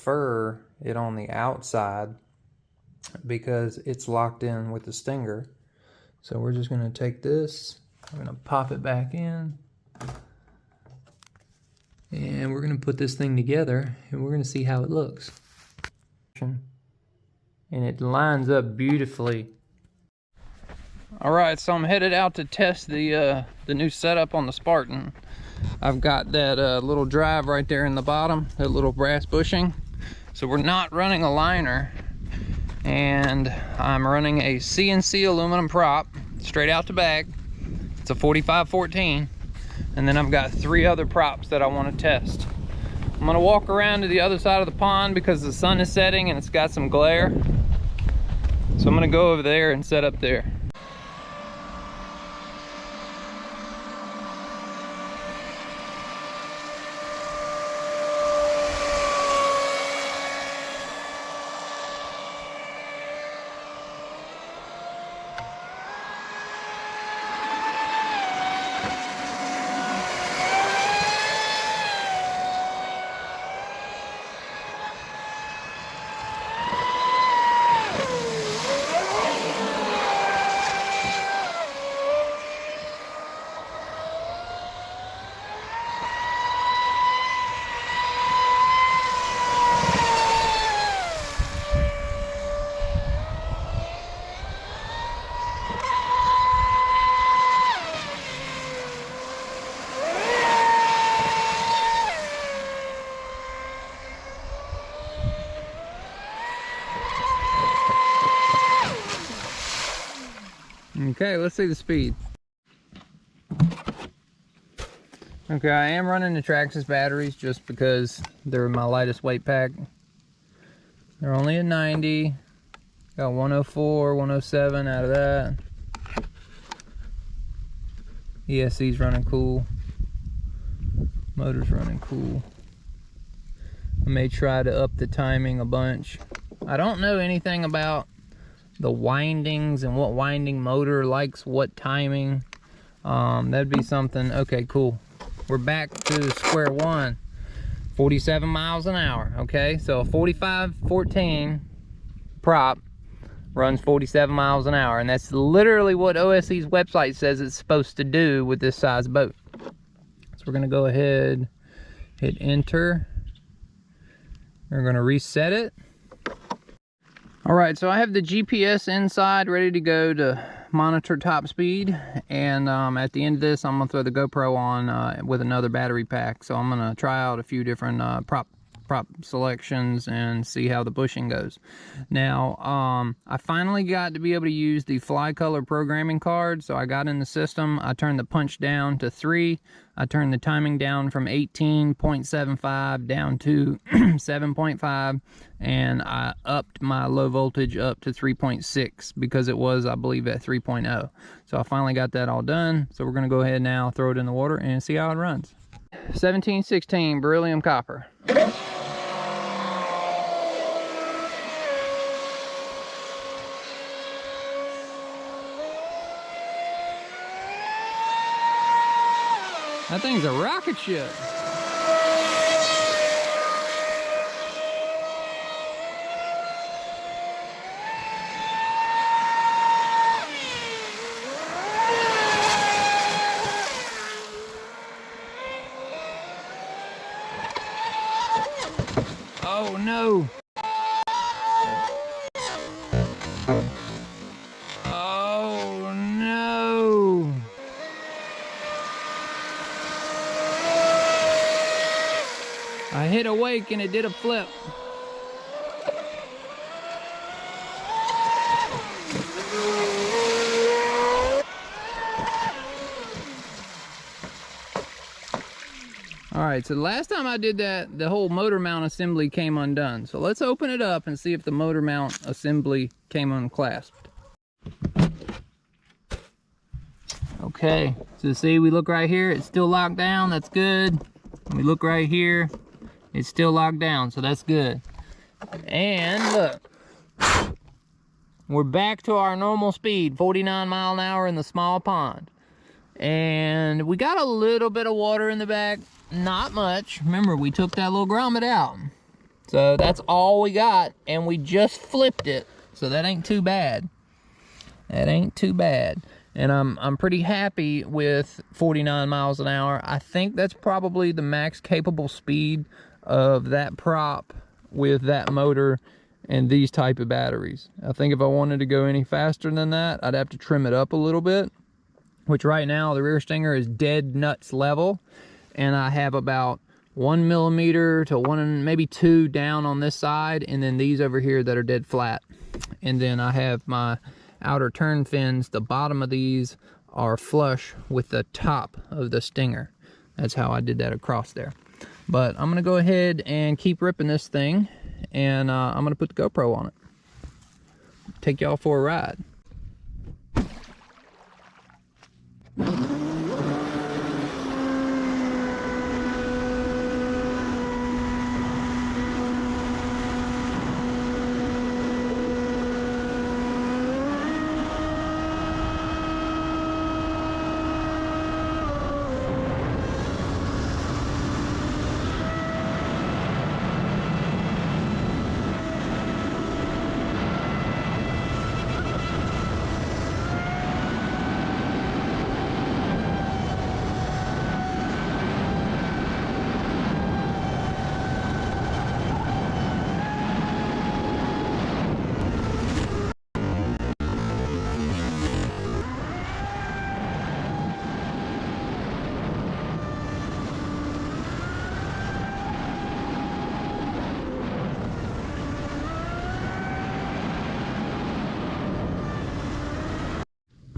prefer it on the outside because it's locked in with the stinger. So we're just gonna take this, we're gonna pop it back in, and we're gonna put this thing together and we're gonna see how it looks. And it lines up beautifully. All right, so I'm headed out to test the new setup on the Spartan. I've got that little drive right there in the bottom, that little brass bushing. So we're not running a liner, and I'm running a CNC aluminum prop straight out the bag. It's a 4514, and then I've got 3 other props that I want to test. I'm gonna walk around to the other side of the pond because the sun is setting and it's got some glare. So I'm gonna go over there and set up there. Okay, let's see the speed. Okay, I am running the Traxxas batteries just because they're my lightest weight pack. They're only at 90. Got 104, 107 out of that. ESC's running cool. Motor's running cool. I may try to up the timing a bunch. I don't know anything about the windings and what winding motor likes what timing. That'd be something. Okay, cool. We're back to square one. 47 miles an hour. Okay, so a 4514 prop runs 47 miles an hour, and that's literally what OSE's website says it's supposed to do with this size boat. So we're gonna go ahead, hit enter. We're gonna reset it. All right, so I have the GPS inside ready to go to monitor top speed, and at the end of this I'm gonna throw the GoPro on with another battery pack. So I'm gonna try out a few different prop selections and see how the bushing goes. Now I finally got to be able to use the fly color programming card. So I got in the system, I turned the punch down to 3, I turned the timing down from 18.75 down to 7.5, and I upped my low voltage up to 3.6 because it was, I believe, at 3.0. So I finally got that all done. So we're gonna go ahead now, throw it in the water and see how it runs. 1716 beryllium copper. That thing's a rocket ship. Oh no. Oh no. I hit a wake and it did a flip. All right, so the last time I did that, the whole motor mount assembly came undone. So let's open it up and see if the motor mount assembly came unclasped. Okay, so see, we look right here, it's still locked down, that's good. We look right here, it's still locked down, so that's good. And look, we're back to our normal speed, 49 mile an hour in the small pond. And we got a little bit of water in the back, not much. Remember, we took that little grommet out. So that's all we got, and we just flipped it, so that ain't too bad. That ain't too bad. And I'm pretty happy with 49 miles an hour. I think that's probably the max capable speed of that prop with that motor and these type of batteries. I think if I wanted to go any faster than that, I'd have to trim it up a little bit, which right now the rear stinger is dead nuts level, and I have about 1 millimeter to maybe 2 down on this side, and then these over here that are dead flat. And then I have my outer turn fins. The bottom of these are flush with the top of the stinger. That's how I did that across there. But I'm gonna go ahead and keep ripping this thing, and I'm gonna put the GoPro on it. Take y'all for a ride.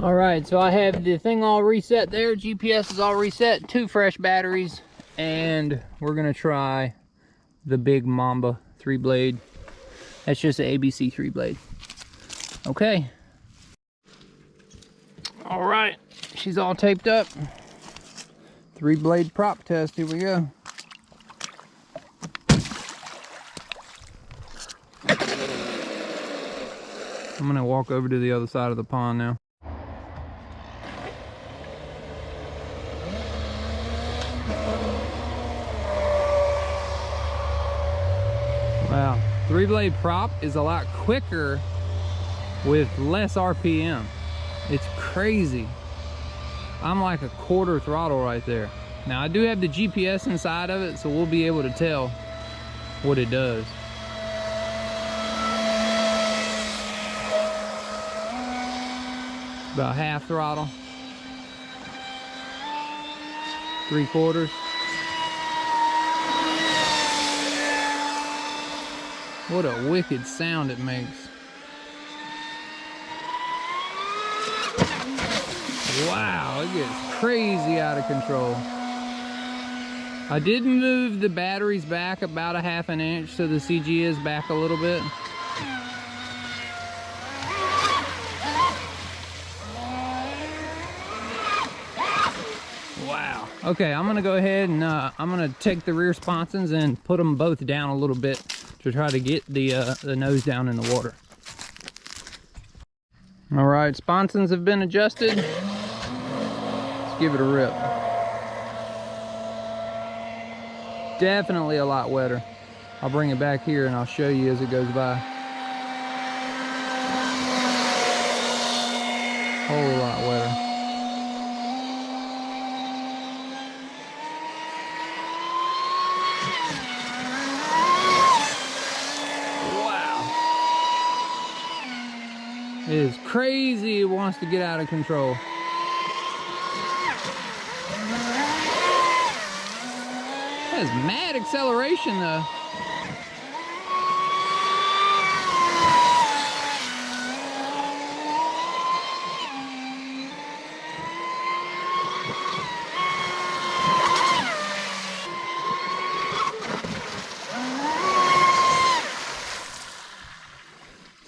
All right, so I have the thing all reset there. GPS is all reset, 2 fresh batteries, and we're gonna try the big Mamba 3-blade. That's just an ABC 3-blade. Okay. All right, she's all taped up. 3-blade prop test, here we go. I'm gonna walk over to the other side of the pond now. Wow, 3-blade prop is a lot quicker with less RPM. It's crazy. I'm like a quarter throttle right there. Now I do have the GPS inside of it, so we'll be able to tell what it does. About half throttle. 3/4. What a wicked sound it makes. Wow, it gets crazy out of control. I did move the batteries back about a 1/2 inch, so the CG is back a little bit. Wow. Okay, I'm gonna go ahead and I'm gonna take the rear sponsons and put them both down a little bit to try to get the nose down in the water. All right, sponsons have been adjusted. Let's give it a rip. Definitely a lot wetter. I'll bring it back here and I'll show you as it goes by. Whole lot wetter. It is crazy. It wants to get out of control. That is mad acceleration though.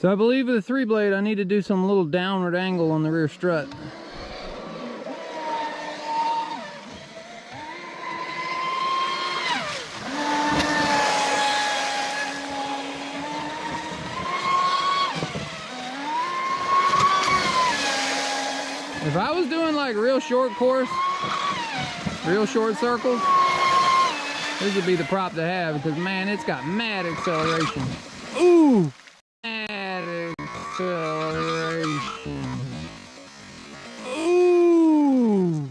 So I believe with the 3-blade, I need to do some little downward angle on the rear strut. If I was doing like real short course, real short circles, This would be the prop to have because, man, it's got mad acceleration. Ooh! Mad acceleration. Ooh!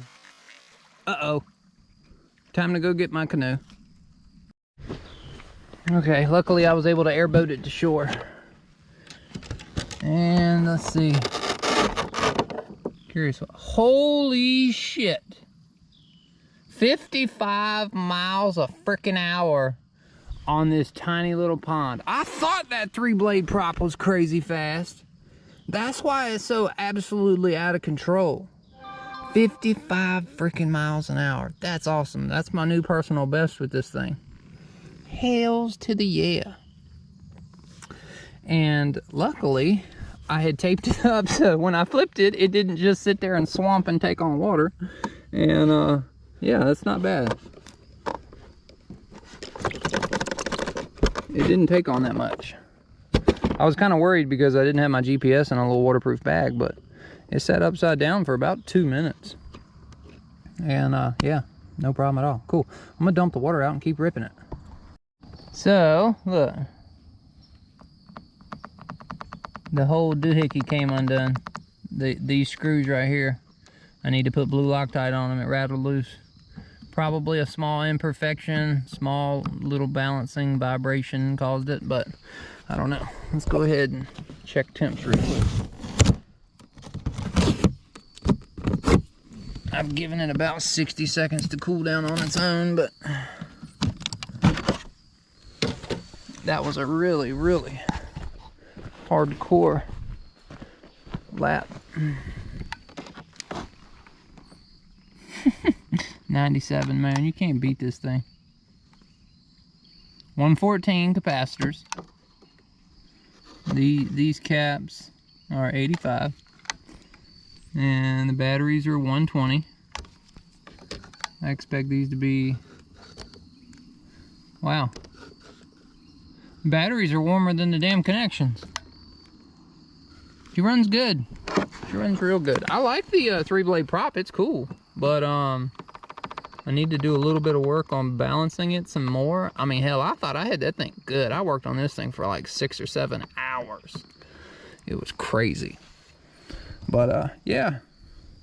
Uh-oh. Time to go get my canoe. Okay, luckily I was able to airboat it to shore. And let's see. Curious. Holy shit. 55 miles a freaking hour on this tiny little pond. I thought that 3-blade prop was crazy fast. That's why it's so absolutely out of control. 55 freaking miles an hour. That's awesome. That's my new personal best with this thing. Hells to the yeah. And luckily, I had taped it up so when I flipped it, it didn't just sit there and swamp and take on water. And yeah, that's not bad. It didn't take on that much. I was kind of worried because I didn't have my GPS in a little waterproof bag, but it sat upside down for about 2 minutes. And yeah, no problem at all. Cool. I'm gonna dump the water out and keep ripping it. So, look. The whole doohickey came undone. These screws right here. I need to put blue Loctite on them. It rattled loose. Probably a small imperfection, small little balancing vibration caused it, but I don't know. Let's go ahead and check temps real quick. I've given it about 60 seconds to cool down on its own, but that was a really, really hardcore lap. 97, man, you can't beat this thing. 114 capacitors. These caps are 85. And the batteries are 120. I expect these to be... Wow. Batteries are warmer than the damn connections. She runs good. She runs real good. I like the 3-blade prop. It's cool. But I need to do a little bit of work on balancing it some more. I mean, hell, I thought I had that thing good. I worked on this thing for like 6 or 7 hours. It was crazy. But yeah,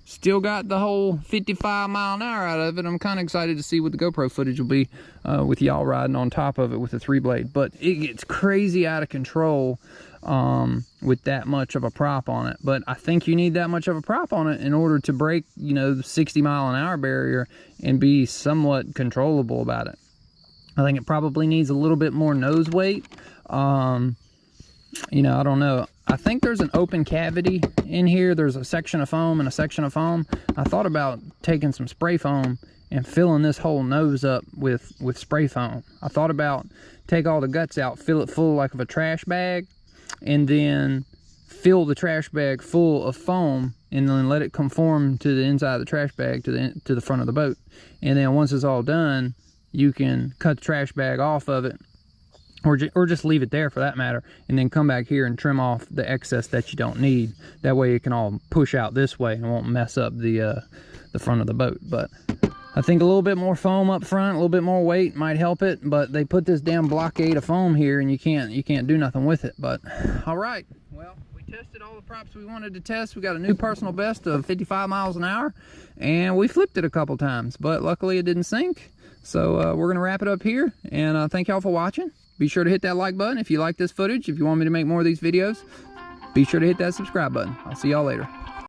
still got the whole 55 mile an hour out of it. I'm kind of excited to see what the GoPro footage will be with y'all riding on top of it with the 3-blade. But it gets crazy out of control with that much of a prop on it. But I think you need that much of a prop on it in order to break, you know, the 60 mile an hour barrier and be somewhat controllable about it. I think it probably needs a little bit more nose weight. You know, I don't know. I think there's an open cavity in here. There's a section of foam and a section of foam. I thought about taking some spray foam and filling this whole nose up with spray foam. I thought about take all the guts out, fill it full like of a trash bag, and then fill the trash bag full of foam and then let it conform to the inside of the trash bag to the front of the boat. And then once it's all done, you can cut the trash bag off of it, or just leave it there for that matter, and then come back here and trim off the excess that you don't need. That way it can all push out this way and won't mess up the front of the boat. But I think a little bit more foam up front, a little bit more weight might help it. But they put this damn blockade of foam here and you can't do nothing with it. But all right, well, we tested all the props we wanted to test. We got a new personal best of 55 miles an hour, and we flipped it a couple times, but luckily it didn't sink. So we're gonna wrap it up here, and thank y'all for watching. Be sure to hit that like button if you like this footage. If you want me to make more of these videos, be sure to hit that subscribe button. I'll see y'all later.